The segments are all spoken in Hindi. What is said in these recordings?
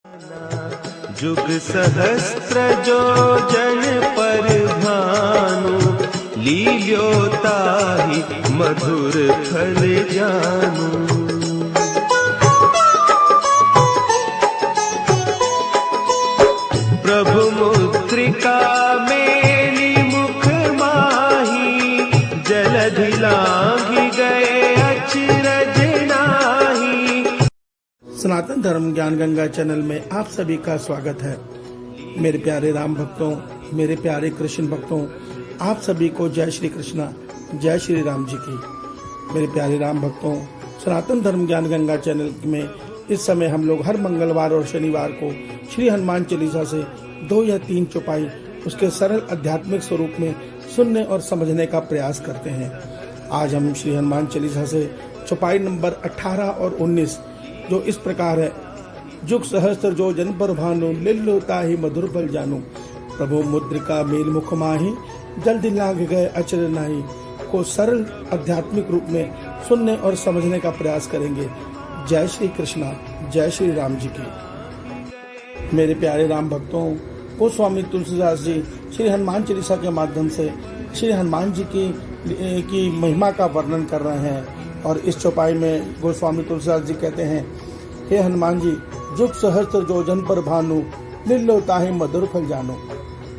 जुग सहस्त्र जो जन पर भानु, लील्योताहि मधुर फल जानू। प्रभु मुद्रिका मेली मुख माही, जलधि लांघि गए अचरज नाहि। सनातन धर्म ज्ञान गंगा चैनल में आप सभी का स्वागत है। मेरे प्यारे राम भक्तों, मेरे प्यारे कृष्ण भक्तों, आप सभी को जय श्री कृष्णा, जय श्री राम जी की। मेरे प्यारे राम भक्तों, सनातन धर्म ज्ञान गंगा चैनल में इस समय हम लोग हर मंगलवार और शनिवार को श्री हनुमान चालीसा से 2 या 3 चौपाई उसके सरल आध्यात्मिक स्वरूप में सुनने और समझने का प्रयास करते हैं। आज हम श्री हनुमान चालीसा से चौपाई नंबर 18 और 19 जो इस प्रकार है। जुग सहस्त्र जो जन पर भानु, लील्योताहि मधुर फल जानू। प्रभु मुद्रिका मेल मुख माही, जल्दी लांघ गए अचरज नाहि को सरल आध्यात्मिक रूप में सुनने और समझने का प्रयास करेंगे। जय श्री कृष्णा, जय श्री राम जी की। मेरे प्यारे राम भक्तों, गोस्वामी तुलसीदास जी श्री हनुमान चालीसा के माध्यम से श्री हनुमान जी की महिमा का वर्णन कर रहे हैं। और इस चौपाई में गोस्वामी तुलसीदास जी कहते हैं, हे हनुमान जी, जुग सहस्त्र जो जन पर भानु, लील्योताहि मधुर फल जानू।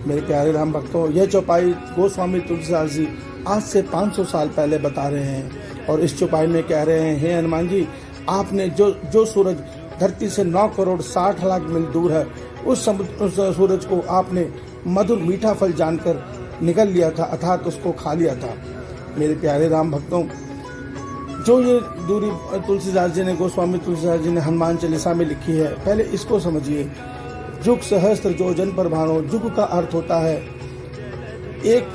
मेरे प्यारे राम भक्तों, यह चौपाई गोस्वामी तुलसीदास जी आज से 500 साल पहले बता रहे हैं। और इस चौपाई में कह रहे हैं, हे हनुमान जी, आपने जो सूरज धरती से 9 करोड़ 60 लाख मील दूर है, उस सूरज को आपने मधुर मीठा फल जानकर निगल लिया था, अर्थात उसको खा लिया था। मेरे प्यारे राम भक्तों, जो ये दूरी तुलसीदास जी ने, गोस्वामी तुलसीदास जी ने हनुमान चालीसा में लिखी है, पहले इसको समझिए। जुग सहस्त्र जो जन पर भानु, जुग का अर्थ होता है एक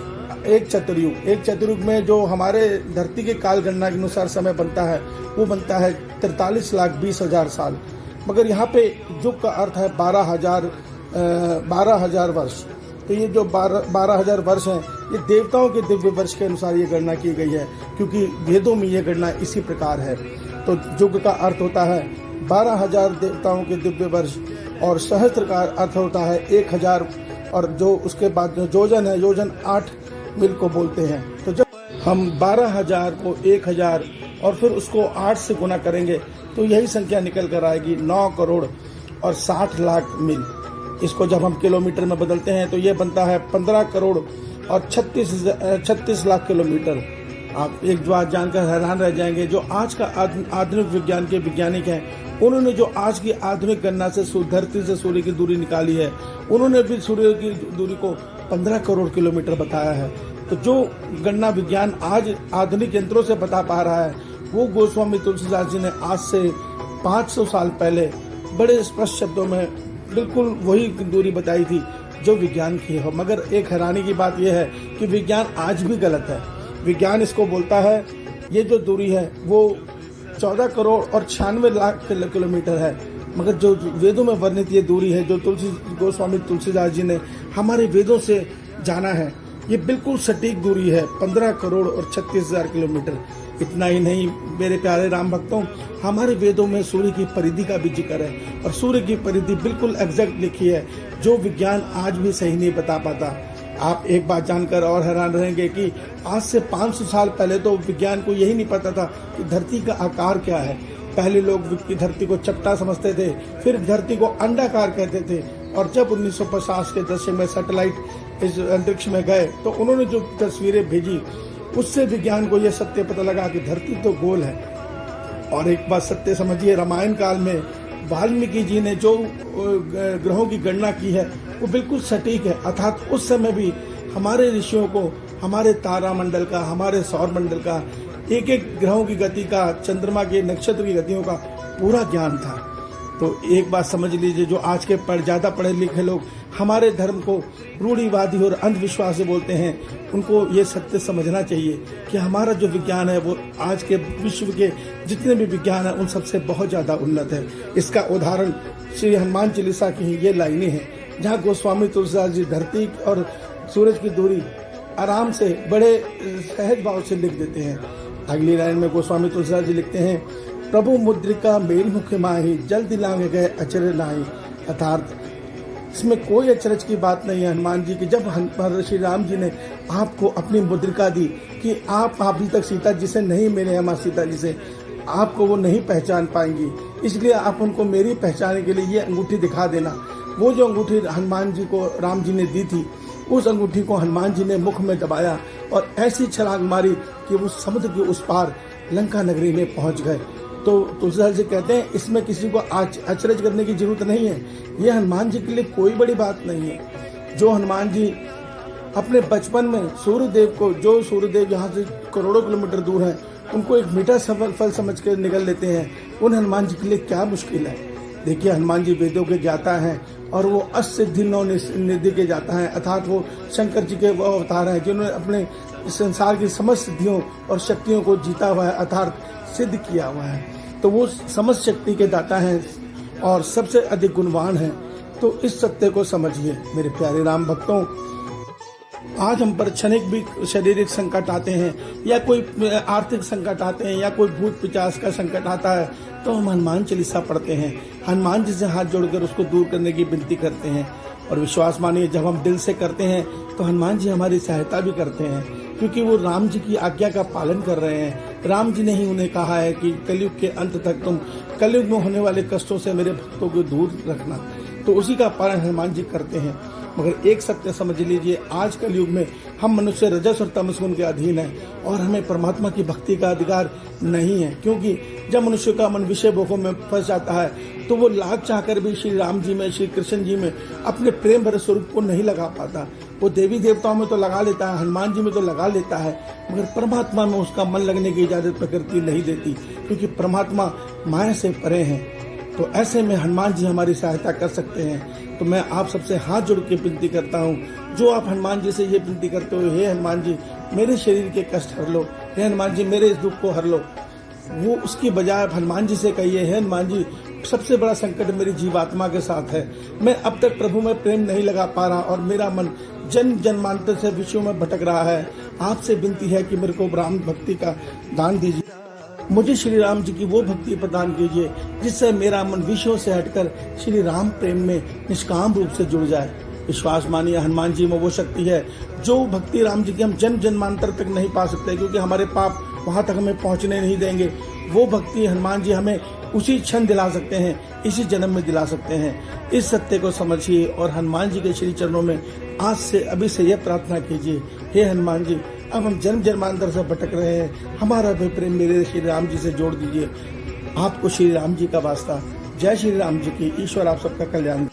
चतुर्युग। एक चतुर्युग में जो हमारे धरती के काल गणना के अनुसार समय बनता है, वो बनता है 43,20,000 साल। मगर यहाँ पे जुग का अर्थ है 12,000 वर्ष। तो ये जो 12,000 वर्ष हैं, ये देवताओं के दिव्य वर्ष के अनुसार ये गणना की गई है, क्योंकि वेदों में ये गणना इसी प्रकार है। तो जुग का अर्थ होता है 12,000 देवताओं के दिव्य वर्ष, और सहस्त्र का अर्थ होता है 1,000, और जो उसके बाद जो योजन है, योजन 8 मील को बोलते हैं। तो जब हम 12,000 को 1,000 और फिर उसको 8 से गुना करेंगे तो यही संख्या निकल कर आएगी 9 करोड़ और 60 लाख मील। इसको जब हम किलोमीटर में बदलते हैं तो ये बनता है 15 करोड़ और 36 लाख किलोमीटर। आप एक बात जानकर हैरान रह जाएंगे, जो आज का आधुनिक विज्ञान के वैज्ञानिक हैं, उन्होंने जो आज की आधुनिक गणना से धरती से सूर्य की दूरी निकाली है, उन्होंने भी सूर्य की दूरी को 15 करोड़ किलोमीटर बताया है। तो जो गणना विज्ञान आज आधुनिक यंत्रों से बता पा रहा है, वो गोस्वामी तुलसीदास जी ने आज से 500 साल पहले बड़े स्पष्ट शब्दों में बिल्कुल वही दूरी बताई थी जो विज्ञान की है। मगर एक हैरानी की बात यह है कि विज्ञान आज भी गलत है। विज्ञान इसको बोलता है, ये जो दूरी है वो 14 करोड़ और 96 लाख किलोमीटर है। मगर जो वेदों में वर्णित ये दूरी है, जो गोस्वामी तुलसीदास जी ने हमारे वेदों से जाना है, ये बिल्कुल सटीक दूरी है, 15 करोड़ और 36,000 किलोमीटर। इतना ही नहीं मेरे प्यारे राम भक्तों, हमारे वेदों में सूर्य की परिधि का भी जिक्र है, और सूर्य की परिधि बिल्कुल एग्जैक्ट लिखी है, जो विज्ञान आज भी सही नहीं बता पाता। आप एक बात जानकर और हैरान रहेंगे कि आज से 500 साल पहले तो विज्ञान को यही नहीं पता था कि धरती का आकार क्या है। पहले लोग धरती को चपटा समझते थे, फिर धरती को अंडाकार कहते थे, और जब 1950 के दशक में सैटेलाइट इस अंतरिक्ष में गए तो उन्होंने जो तस्वीरें भेजी, उससे विज्ञान को यह सत्य पता लगा कि धरती तो गोल है। और एक बात सत्य समझिए, रामायण काल में वाल्मीकि जी ने जो ग्रहों की गणना की है वो बिल्कुल सटीक है, अर्थात उस समय भी हमारे ऋषियों को हमारे तारामंडल का, हमारे सौर मंडल का, एक एक ग्रहों की गति का, चंद्रमा के, नक्षत्र की गतियों का पूरा ज्ञान था। तो एक बात समझ लीजिए, जो आज के ज्यादा पढ़े लिखे लोग हमारे धर्म को रूढ़िवादी और अंधविश्वास से बोलते हैं, उनको ये सत्य समझना चाहिए कि हमारा जो विज्ञान है वो आज के विश्व के जितने भी विज्ञान है उन सबसे बहुत ज्यादा उन्नत है। इसका उदाहरण श्री हनुमान चालीसा की ये लाइनें हैं, जहाँ गोस्वामी तुलसीदास जी धरती और सूरज की दूरी आराम से बड़े सहज भाव से लिख देते हैं। अगली लाइन में गोस्वामी तुलसीदास जी लिखते हैं, प्रभु मुद्रिका मेल मुख माही, जल्दी लांग गए अचर नाही अर्थात इसमें कोई अचरज की बात नहीं है हनुमान जी की। जब श्री राम जी ने आपको अपनी मुद्रिका दी कि आप अभी तक सीता जी से नहीं मिले हैं, माँ सीता जी से, आपको वो नहीं पहचान पाएंगी, इसलिए आप उनको मेरी पहचाने के लिए ये अंगूठी दिखा देना। वो जो अंगूठी हनुमान जी को राम जी ने दी थी, उस अंगूठी को हनुमान जी ने मुख में दबाया और ऐसी छलांग मारी कि वो समुद्र के उस पार लंका नगरी में पहुंच गए। तो तुलसीदास जी कहते हैं इसमें किसी को अचरज करने की जरूरत नहीं है। ये हनुमान जी के लिए कोई बड़ी बात नहीं है। जो हनुमान जी अपने बचपन में सूर्यदेव को, जो सूर्यदेव यहाँ से करोड़ों किलोमीटर दूर हैं, उनको एक मीठा फल समझ कर निकल लेते हैं, उन हनुमान जी के लिए क्या मुश्किल है। देखिए हनुमान जी वेदों के ज्ञाता हैं और वो अष्टसिद्धि नौ निधि के ज्ञाता हैं, अर्थात वो शंकर जी के वो अवतार हैं जिन्होंने अपने संसार की समस्त सिद्धियों और शक्तियों को जीता हुआ है, अर्थात सिद्ध किया हुआ है। तो वो समस्त शक्ति के दाता हैं और सबसे अधिक गुणवान हैं। तो इस सत्य को समझिए मेरे प्यारे राम भक्तों। आज हम पर क्षणिक भी शारीरिक संकट आते हैं या कोई आर्थिक संकट आते हैं या कोई भूत पिशाच का संकट आता है, तो हम हनुमान चालीसा पढ़ते हैं, हनुमान जी से हाथ जोड़कर उसको दूर करने की विनती करते हैं। और विश्वास मानिए जब हम दिल से करते हैं तो हनुमान जी हमारी सहायता भी करते हैं, क्योंकि वो राम जी की आज्ञा का पालन कर रहे हैं। राम जी ने ही उन्हें कहा है कि कलयुग के अंत तक तुम कलयुग में होने वाले कष्टों से मेरे भक्तों को दूर रखना, तो उसी का पालन हनुमान जी करते हैं। मगर एक सत्य समझ लीजिए, आज कलयुग में हम मनुष्य रजस और तमस गुण के अधीन हैं और हमें परमात्मा की भक्ति का अधिकार नहीं है, क्योंकि जब मनुष्य का मन विषय भोगों में फंस जाता है तो वो लाख चाहकर भी श्री राम जी में, श्री कृष्ण जी में अपने प्रेम भरे स्वरूप को नहीं लगा पाता। वो देवी देवताओं में तो लगा लेता है, हनुमान जी में तो लगा लेता है, मगर परमात्मा में उसका मन लगने की इजाजत प्रकृति नहीं देती, क्योंकि परमात्मा माया से परे हैं। तो ऐसे में हनुमान जी हमारी सहायता कर सकते हैं। तो मैं आप सबसे हाथ जोड़ के विनती करता हूँ, जो आप हनुमान जी से ये विनती करते हो, हे हनुमान जी मेरे शरीर के कष्ट हर लो, हे हनुमान जी मेरे इस दुख को हर लो, वो उसकी बजाय आप हनुमान जी से कहिए, हे हनुमान जी सबसे बड़ा संकट मेरी जीवात्मा के साथ है, मैं अब तक प्रभु में प्रेम नहीं लगा पा रहा और मेरा मन जन्म जन्मांतर से विषयों में भटक रहा है। आपसे विनती है कि मेरे को राम भक्ति का दान दीजिए, मुझे श्री राम जी की वो भक्ति प्रदान कीजिए जिससे मेरा मन विषयों से हटकर श्री राम प्रेम में निष्काम रूप से जुड़ जाए। विश्वास मानिए हनुमान जी में वो शक्ति है जो भक्ति राम जी की हम जन्म जन्मांतर तक नहीं पा सकते, क्योंकि हमारे पाप वहां तक हमें पहुंचने नहीं देंगे। वो भक्ति हनुमान जी हमें उसी क्षण दिला सकते हैं, इसी जन्म में दिला सकते हैं। इस सत्य को समझिए और हनुमान जी के श्री चरणों में आज से अभी से यह प्रार्थना कीजिए, हे हनुमान जी अब हम जन्म जन्मांतर से भटक रहे हैं, हमारा भी प्रेम मेरे श्री राम जी से जोड़ दीजिए। आपको श्री राम जी का वास्ता। जय श्री राम जी की। ईश्वर आप सबका कल्याण।